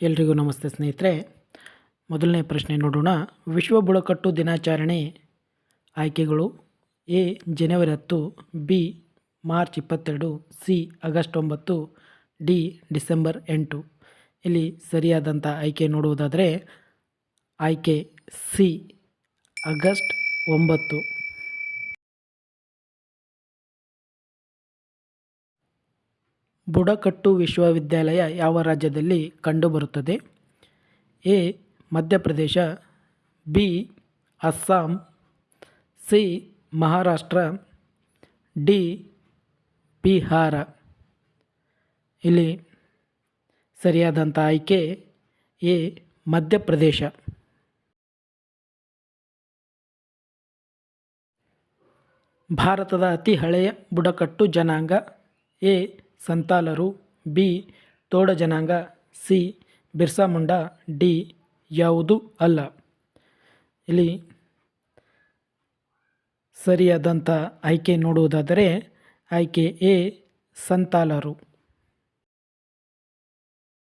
ಎಲ್ರಿಗೂ ನಮಸ್ತೆ ಸ್ನೇಹಿತರೆ. ಮೊದಲನೇ ಪ್ರಶ್ನೆ ನೋಡೋಣ. ವಿಶ್ವ ಬುಡಕಟ್ಟು ದಿನಾಚರಣೆ ಆಯ್ಕೆಗಳು: A January 10, B March 22, C August 9, D December 8. ಇಲ್ಲಿ ಸರಿಯಾದಂಥ ಆಯ್ಕೆ ನೋಡುವುದಾದರೆ ಆಯ್ಕೆ ಸಿ ಆಗಸ್ಟ್ 9. ಬುಡಕಟ್ಟು ವಿಶ್ವವಿದ್ಯಾಲಯ ಯಾವ ರಾಜ್ಯದಲ್ಲಿ ಕಂಡುಬರುತ್ತದೆ? A Madhya Pradesh, B Assam, C Maharashtra, D Bihar. ಇಲ್ಲಿ ಸರಿಯಾದಂಥ ಆಯ್ಕೆ ಎ ಮಧ್ಯಪ್ರದೇಶ. ಭಾರತದ ಅತಿ ಹಳೆಯ ಬುಡಕಟ್ಟು ಜನಾಂಗ: ಎ ಸಂತಾಲರು, ಬಿ ತೋಡ ಜನಾಂಗ, ಸಿ ಬಿರ್ಸಾ ಮುಂಡಾ, ಡಿ ಯಾವುದೂ ಅಲ್ಲ. ಇಲ್ಲಿ ಸರಿಯಾದಂಥ ಆಯ್ಕೆ ನೋಡುವುದಾದರೆ ಆಯ್ಕೆ ಎ ಸಂತಾಲರು.